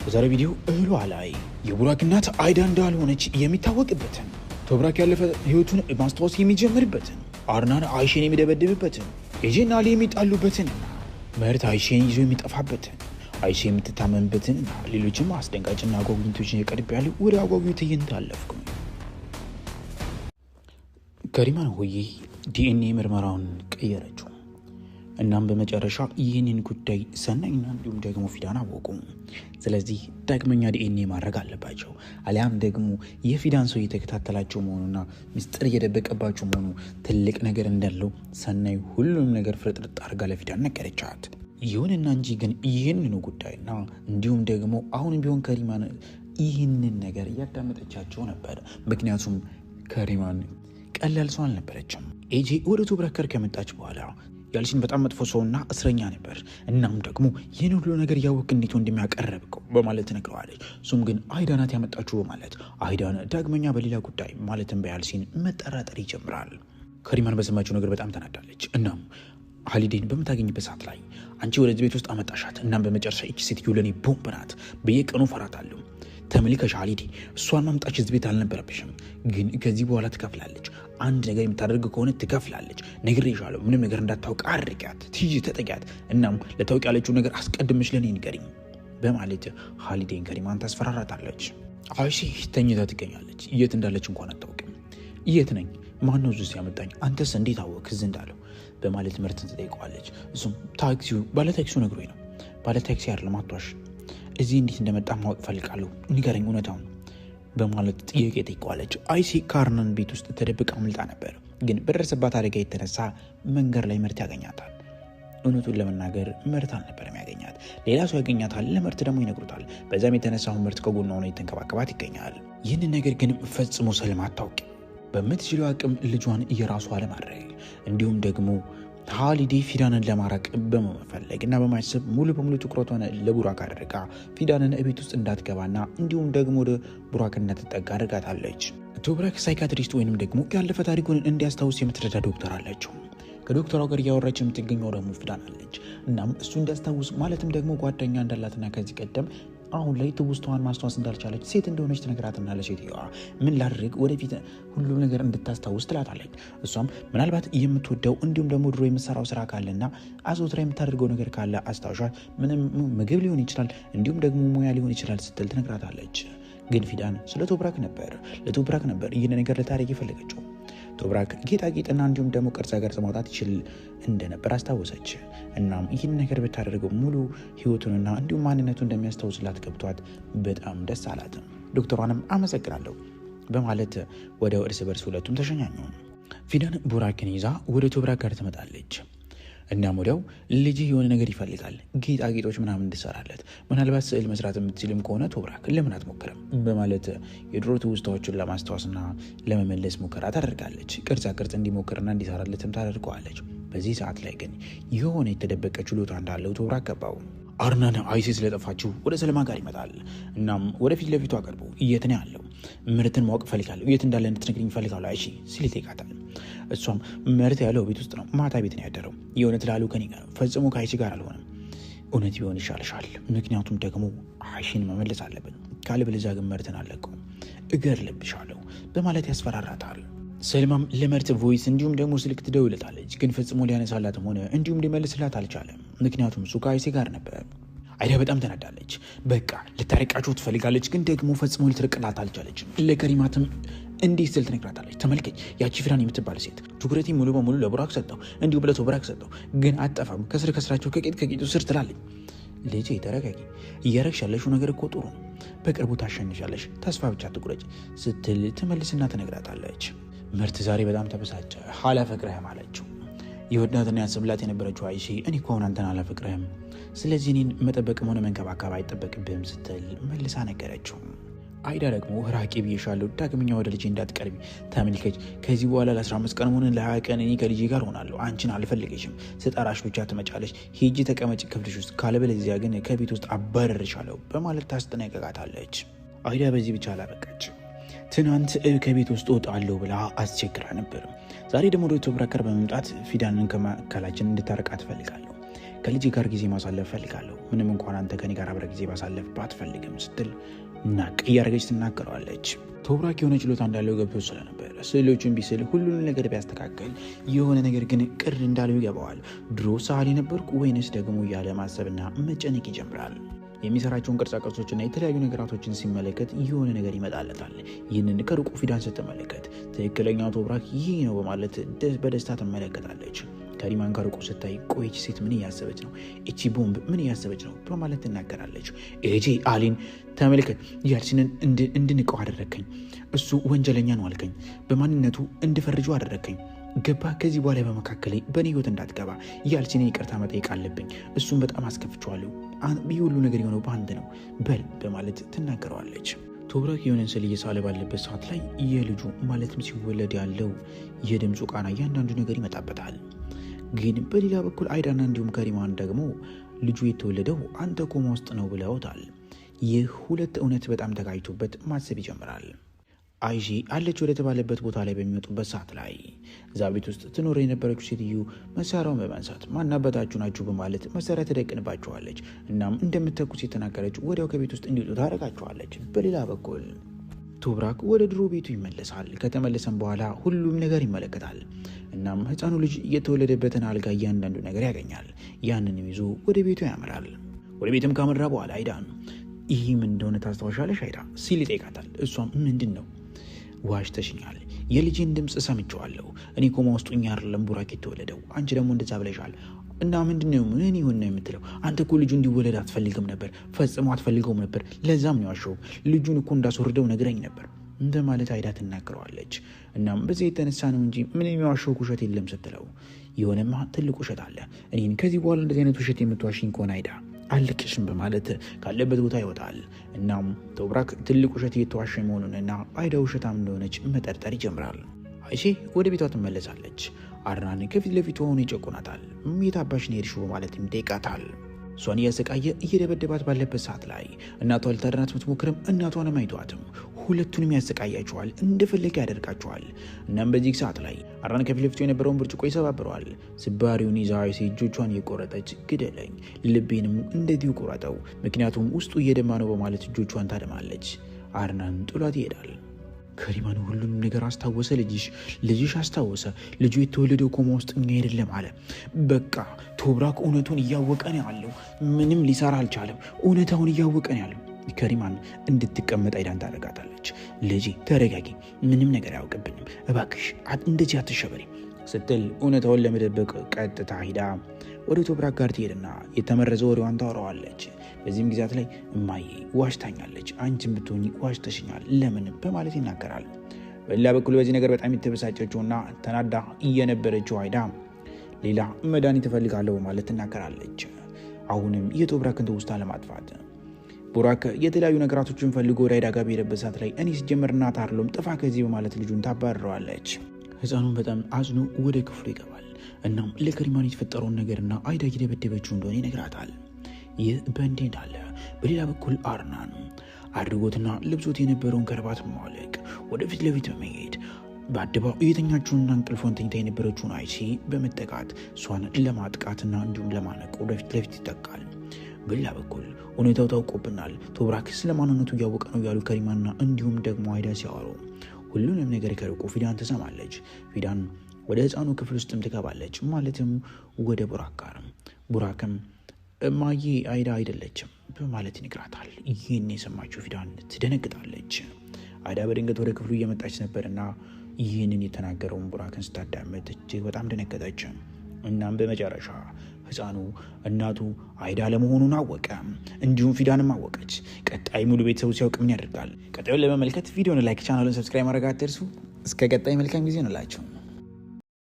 በዛሬ ቪዲዮ እህሏ ላይ የቡራክ እናት አይዳ እንዳልሆነች የሚታወቅበትን ቶብራክ ያለፈ ህይወቱን ማስታወስ የሚጀምርበትን አርናን አይሼን የሚደበድብበትን ኤጄና አሊ የሚጣሉበትን ምህረት አይሼን ይዞ የሚጠፋበትን አይሼ የምትታመምበትን ሌሎችም አስደንጋጭና አጓጊ ትዕይንቶችን የቀርብ ያለ ወደ አጓጊ ትዕይንት አለፍኩ። ከሪማን ሆዬ ዲኤንኤ ምርመራውን ቀየረችው። እናም በመጨረሻ ይህንን ጉዳይ ሰናይና እንዲሁም ደግሞ ፊዳን አወቁ። ስለዚህ ዳግመኛ ዲኤንኤ ማድረግ አለባቸው፣ አሊያም ደግሞ የፊዳን ሰው እየተከታተላቸው መሆኑና ምስጢር እየደበቀባቸው መሆኑ ትልቅ ነገር እንዳለው ሰናይ ሁሉም ነገር ፍርጥርጥ አድርጋ ለፊዳን ነገረቻት። ይሁንና እንጂ ግን ይህንኑ ጉዳይና እንዲሁም ደግሞ አሁን ቢሆን ከሪማን ይህንን ነገር እያዳመጠቻቸው ነበር። ምክንያቱም ከሪማን ቀላል ሰው አልነበረችም። ኤጄ ወደ ቶብራክ ከመጣች በኋላ ያልሲን በጣም መጥፎ ሰውና እስረኛ ነበር። እናም ደግሞ ይህን ሁሉ ነገር ያወቅ እንዴት እንደሚያቀርብከው በማለት ነግረዋለች። እሱም ግን አይዳ ናት ያመጣችሁ በማለት አይዳን ዳግመኛ በሌላ ጉዳይ ማለትም በያልሲን መጠራጠር ይጀምራል። ከሪማን በሰማችው ነገር በጣም ተናዳለች። እናም ሀሊዴን በምታገኝበት ሰዓት ላይ አንቺ ወደዚህ ቤት ውስጥ አመጣሻት፣ እናም በመጨረሻ እቺ ሴትዮ ለኔ ቦምብ ናት፣ በየቀኑ ፈራታለሁ። ተመልከሽ ሀሊዴ፣ እሷን ማምጣች እዚህ ቤት አልነበረብሽም፣ ግን ከዚህ በኋላ ትከፍላለች። አንድ ነገር የምታደርግ ከሆነ ትከፍላለች። ነግሬሻለሁ፣ ምንም ነገር እንዳታውቅ አድርጊያት፣ ትይጂ ተጠቂያት። እናም ለታውቅ ያለችው ነገር አስቀድመሽ ለኔ ንገሪኝ በማለት ሀሊዴን ከሪማን ታስፈራራታለች። አይሺ ተኝታ ትገኛለች። የት እንዳለች እንኳን አታውቅም። የት ነኝ? ማነው እዚህ ያመጣኝ? አንተስ እንዴት አወቅ እዚህ እንዳለው በማለት ምርትን ትጠይቀዋለች። እሱም ባለታክሲው ነግሮኝ ነው። ባለታክሲ አይደለም፣ አትዋሽ። እዚህ እንዴት እንደመጣ ማወቅ ፈልጋለሁ፣ ንገረኝ እውነታውን በማለት ጥያቄ ጠይቀዋለች። አይሲ ከአርናን ቤት ውስጥ ተደብቃ አምልጣ ነበር፣ ግን በደረሰባት አደጋ የተነሳ መንገድ ላይ ምርት ያገኛታል። እውነቱን ለመናገር ምርት አልነበረም ያገኛት፣ ሌላ ሰው ያገኛታል። ለምርት ደግሞ ይነግሩታል። በዛም የተነሳው ምርት ከጎኗ ሆኖ የተንከባከባት ይገኛል። ይህንን ነገር ግን ፈጽሞ ሰልማ አታውቅም። በምትችለው አቅም ልጇን እየራሷ ለማድረግ እንዲሁም ደግሞ ሀሊዴ ፊዳንን ለማራቅ በመፈለግ እና በማሰብ ሙሉ በሙሉ ትኩረቷን ለቡራክ አድርጋ ፊዳንን እቤት ውስጥ እንዳትገባና እንዲሁም ደግሞ ወደ ቡራክ እንዳትጠጋ አድርጋታለች። ቶብራክ ሳይካትሪስት ወይንም ደግሞ ያለፈ ታሪኩን እንዲያስታውስ የምትረዳ ዶክተር አለችው። ከዶክተሯ ጋር እያወራች የምትገኘው ደግሞ ፊዳን አለች። እናም እሱ እንዲያስታውስ ማለትም ደግሞ ጓደኛ እንዳላትና ከዚህ ቀደም አሁን ላይ ትውስቷን ማስታወስ እንዳልቻለች ሴት እንደሆነች ትነግራትና ለሴትየዋ ምን ላድርግ ወደፊት ሁሉም ነገር እንድታስታውስ ትላታለች። እሷም ምናልባት የምትወደው እንዲሁም ደግሞ ድሮ የምትሰራው ስራ ካለና አዘውትራ የምታደርገው ነገር ካለ አስታውሻ፣ ምንም ምግብ ሊሆን ይችላል እንዲሁም ደግሞ ሙያ ሊሆን ይችላል ስትል ትነግራታለች። ግን ፊዳን ስለ ቶብራክ ነበር ይህን ነገር ልታደርግ የፈለገችው። ቶብራክ ጌጣጌጥና እንዲሁም ደግሞ ቅርጻ ማውጣት ይችል እንደነበር አስታወሰች። እናም ይህን ነገር ብታደርገው ሙሉ ህይወቱንና እንዲሁም ማንነቱ እንደሚያስታውስላት ገብቷት በጣም ደስ አላት። ዶክተሯንም አመሰግናለሁ በማለት ወደ እርስ በርስ ሁለቱም ተሸኛኙ። ፊዳን ቡራክን ይዛ ወደ ቶብራክ ጋር ትመጣለች። እናም ወዲያው ልጅ የሆነ ነገር ይፈልጋል፣ ጌጣጌጦች ምናምን እንድሰራለት፣ ምናልባት ስዕል መስራት የምትችልም ከሆነ ቶብራክ ለምን አትሞክርም በማለት የድሮ ትውስታዎችን ለማስታወስና ለመመለስ ሙከራ ታደርጋለች። ቅርጻ ቅርጽ እንዲሞክርና እንዲሰራለትም ታደርገዋለች። በዚህ ሰዓት ላይ ግን የሆነ የተደበቀ ችሎታ እንዳለው ቶብራክ ገባው። አርናን አይሲ ስለጠፋችው ወደ ሰለማ ጋር ይመጣል። እናም ወደፊት ለፊቱ አቀርቦ የት ነው ያለው? ምርትን ማወቅ ፈልጋለሁ፣ የት እንዳለ እንድትነግሪኝ ፈልጋለሁ አይሺ ሲል ይጠይቃታል። እሷም ምርት ያለው ቤት ውስጥ ነው፣ ማታ ቤት ነው ያደረው። የእውነት ላሉ ከኔ ጋር ፈጽሞ ከአይሺ ጋር አልሆነም። እውነት ቢሆን ይሻልሻል፣ ምክንያቱም ደግሞ አይሺን መመለስ አለብን፣ ካልበለዚያ ግን ምርትን አለቀው እገድልብሻለሁ በማለት ያስፈራራታል። ሰልማም ለምርት ቮይስ እንዲሁም ደግሞ ስልክ ትደውልታለች፣ ግን ፈጽሞ ሊያነሳላትም ሆነ እንዲሁም ሊመልስላት አልቻለም። ምክንያቱም እሱ ከአይሲ ጋር ነበር። አይዳ በጣም ተናዳለች። በቃ ልታረቃቸው ትፈልጋለች፣ ግን ደግሞ ፈጽሞ ልትርቅላት አልቻለችም። ለከሪማትም እንዲህ ስል ትነግራታለች። ተመልከች፣ ያቺ ፊዳን የምትባል ሴት ትኩረቴ ሙሉ በሙሉ ለቡራክ ሰጠው፣ እንዲሁም ለቶብራክ ሰጠው፣ ግን አጠፋም ከስራቸው ከቂጡ ስር ትላለች። ልጄ ተረጋጊ፣ እያረግሽ ያለሽው ነገር እኮ ጥሩ ነው፣ በቅርቡ ታሸንሻለሽ፣ ተስፋ ብቻ ትቁረጭ ስትል ትመልስና ትነግራታለች። ምርት ዛሬ በጣም ተበሳጨ። አላፈቅረህም አለችው። የወዳትና ያስብላት የነበረችው አይሺ እኔ እኮ አሁን አንተን አላፈቅረህም፣ ስለዚህ እኔን መጠበቅም ሆነ መንከባከብ አይጠበቅብህም ስትል መልሳ ነገረችው። አይዳ ደግሞ ራቂ ብዬሻለሁ፣ ዳግመኛ ወደ ልጄ እንዳትቀርቢ። ተመልከች፣ ከዚህ በኋላ ለ15 ቀን ሆነ ለ20 ቀን እኔ ከልጄ ጋር ሆናለሁ። አንቺን አልፈልገሽም። ስጠራሽ ብቻ ትመጫለሽ። ሂጂ ተቀመጭ ክፍልሽ ውስጥ፣ ካለበለዚያ ግን ከቤት ውስጥ አባረርሻለሁ በማለት ታስጠነቅቃታለች። አይዳ በዚህ ብቻ አላበቃችም። ትናንት ከቤት ውስጥ ወጣለሁ ብላ አስቸግራ ነበር። ዛሬ ደግሞ ወደ ቶብራክ ጋር በመምጣት ፊዳንን ከመካከላችን እንድታረቃ ትፈልጋለሁ። ከልጅ ጋር ጊዜ ማሳለፍ ፈልጋለሁ፣ ምንም እንኳን አንተ ከኔ ጋር አብረ ጊዜ ማሳለፍ ባትፈልግም ስትል ናቅ እያደረገች ትናገረዋለች። ቶብራክ የሆነ ችሎታ እንዳለው ገብቶ ስለነበር ስዕሎቹን ቢስል ሁሉንም ነገር ቢያስተካከል የሆነ ነገር ግን ቅር እንዳለው ይገባዋል። ድሮ ሰዓሊ ነበርኩ ወይንስ ደግሞ እያለ ማሰብና መጨነቅ ይጀምራል። የሚሰራቸውን ቅርጻ ቅርጾችና የተለያዩ ነገራቶችን ሲመለከት የሆነ ነገር ይመጣለታል። ይህንን ከሩቁ ፊዳን ስትመለከት ትክክለኛው ቶብራክ ይህ ነው በማለት በደስታ ትመለከታለች። ከሪማን ከሩቁ ስታይ ቆይች ሴት ምን እያሰበች ነው? እቺ ቦምብ ምን እያሰበች ነው? በማለት ትናገራለች። ኤጄ አሊን ተመልከት፣ ያልሲንን እንድንቀው አደረከኝ። እሱ ወንጀለኛ ነው አልከኝ፣ በማንነቱ እንድፈርጁ አደረከኝ። ገባ? ከዚህ በኋላ በመካከል በእኔ ህይወት እንዳትገባ ያልሲንን ይቅርታ መጠየቅ አለብኝ። እሱን በጣም አስከፍቼዋለሁ። ይህ ሁሉ ነገር የሆነው በአንድ ነው በል በማለት ትናገረዋለች። ቶብራክ የሆነን ስዕል እየሳለ ባለበት ሰዓት ላይ የልጁ ማለትም ሲወለድ ያለው የድምፁ ቃና እያንዳንዱ ነገር ይመጣበታል። ግን በሌላ በኩል አይዳና እንዲሁም ከሪማን ደግሞ ልጁ የተወለደው አንተ ኮማ ውስጥ ነው ብለውታል። ይህ ሁለት እውነት በጣም ተጋጭቶበት ማሰብ ይጀምራል። አይሺ አለች ወደ ተባለበት ቦታ ላይ በሚመጡበት ሰዓት ላይ እዛ ቤት ውስጥ ትኖር የነበረችው ሴትዮ መሳሪያውን በማንሳት ማናበታችሁ ናችሁ በማለት መሳሪያ ትደቅንባቸዋለች። እናም እንደምትተኩስ የተናገረች ወዲያው ከቤት ውስጥ እንዲወጡ ታደርጋቸዋለች። በሌላ በኩል ቶብራክ ወደ ድሮ ቤቱ ይመለሳል። ከተመለሰም በኋላ ሁሉም ነገር ይመለከታል። እናም ህፃኑ ልጅ የተወለደበትን አልጋ እያንዳንዱ ነገር ያገኛል። ያንንም ይዞ ወደ ቤቱ ያመራል። ወደ ቤትም ካመራ በኋላ አይዳን ይህ ምን እንደሆነ ታስታውሻለሽ አይዳ ሲል ይጠይቃታል። እሷም ምንድን ነው? ዋሽተሽኛል፣ የልጅን ድምፅ ሰምቼዋለሁ። እኔ ኮማ ውስጥ ሆኜ አይደለም ቡራክ የተወለደው፣ አንቺ ደግሞ እንደዛ ብለሻል። እና ምንድነው ምን ይሆን ነው የምትለው? አንተ እኮ ልጁ እንዲወለድ አትፈልግም ነበር፣ ፈጽሞ አትፈልገውም ነበር። ለዛም ነው ያሸው። ልጁን እኮ እንዳስወርደው ነግረኝ ነበር እንደ ማለት አይዳ ትናገረዋለች። እናም በዚህ የተነሳ ነው እንጂ ምን የሚዋሸው ውሸት የለም ስትለው የሆነማ ትልቅ ውሸት አለ። እኔን ከዚህ በኋላ እንደዚህ አይነት ውሸት የምትዋሽኝ ከሆነ አይዳ አልቅሽም በማለት ካለበት ቦታ ይወጣል። እናም ቶብራክ ትልቅ ውሸት እየተዋሸ መሆኑንና አይዳ ውሸታም እንደሆነች መጠርጠር ይጀምራል። አይሺ ወደ ቤቷ ትመለሳለች። አድናን ከፊት ለፊቷ ሆኖ ይጨቁናታል። የታባሽን ሄድሽው በማለት ይጠይቃታል። እሷን እያሰቃየ እየደበደባት ባለበት ሰዓት ላይ እናቷ ልታድናት ብትሞክርም እናቷንም አይተዋትም። ሁለቱንም ያሰቃያቸዋል፣ እንደፈለገ ያደርጋቸዋል። እናም በዚህ ሰዓት ላይ አድናን ከፊት ለፊቱ የነበረውን ብርጭቆ ይሰባብረዋል። ስባሪውን ይዛ አይሺ እጆቿን እየቆረጠች ግደለኝ፣ ልቤንም እንደዚሁ ቆረጠው፣ ምክንያቱም ውስጡ እየደማ ነው በማለት እጆቿን ታደማለች። አድናን ጥሏት ይሄዳል። ከሪማን ሁሉንም ነገር አስታወሰ። ልጅሽ አስታወሰ። ልጁ የተወለደው ኮማ ውስጥ እኛ አይደለም አለ። በቃ ቶብራክ እውነቱን እያወቀ ነው ያለው። ምንም ሊሰራ አልቻለም። እውነታውን እያወቀ ነው ያለው። ከሪማን እንድትቀመጥ አይዳን ታደርጋታለች። ልጄ ተረጋጊ፣ ምንም ነገር አያውቅብንም፣ እባክሽ እንደዚህ አትሸበሪ ስትል እውነታውን ለመደበቅ ቀጥታ ሂዳ ወደ ቶብራክ ጋር ትሄድና የተመረዘ ወሬዋን ታወራዋለች። በዚህም ጊዜያት ላይ እማዬ ዋሽታኛለች፣ አንቺን ብትሆኚ ዋሽተሽኛል፣ ለምን በማለት ይናገራል። በሌላ በኩል በዚህ ነገር በጣም የተበሳጨችውና ተናዳ እየነበረችው አይዳ ሌላ መድኃኒት እፈልጋለሁ በማለት ትናገራለች። አሁንም የቶብራክን ትውስታ ለማጥፋት ቡራክ የተለያዩ ነገራቶችን ፈልጎ ወደ አይዳ ጋር በሄደበት ሰዓት ላይ እኔ ሲጀምርና ታርሎም ጥፋ ከዚህ በማለት ልጁን ታባርረዋለች። ህፃኑን በጣም አዝኖ ወደ ክፍሉ ይገባል። እናም ለከሪማን የተፈጠረውን ነገርና አይዳ እየደበደበችው እንደሆነ ይነግራታል። ይህ በእንዲህ እንዳለ በሌላ በኩል አድናን አድርጎትና ልብሶት የነበረውን ከረባት ማውለቅ ወደፊት ለፊት በመሄድ በአደባባዩ የተኛችውንና እንቅልፏን ተኝታ የነበረችውን አይሺ በመጠቃት እሷን ለማጥቃትና እንዲሁም ለማነቅ ወደፊት ለፊት ይጠቃል። በሌላ በኩል ሁኔታው ታውቆብናል፣ ቶብራክ ስለማንነቱ እያወቀ ነው ያሉ ከሪማንና እንዲሁም ደግሞ አይዳ ሲያወሩ ሁሉንም ነገር ከርቆ ፊዳን ትሰማለች። ፊዳን ወደ ህፃኑ ክፍል ውስጥም ትገባለች፣ ማለትም ወደ ቡራክ ጋር። ቡራክም እማዬ አይዳ አይደለችም በማለት ይነግራታል። ይህን የሰማችው ፊዳን ትደነግጣለች። አይዳ በድንገት ወደ ክፍሉ እየመጣች ነበርና ይህንን የተናገረውን ቡራክን ስታዳመጥ እጅግ በጣም ደነገጠች። እናም በመጨረሻ ህፃኑ እናቱ አይዳ ለመሆኑን አወቀ፣ እንዲሁም ፊዳንም አወቀች። ቀጣይ ሙሉ ቤተሰቡ ሲያውቅ ምን ያደርጋል? ቀጣዩን ለመመልከት ቪዲዮን ላይክ፣ ቻናሉን ሰብስክራይብ ማድረግ አትርሱ። እስከ ቀጣይ መልካም ጊዜ እንላችሁ።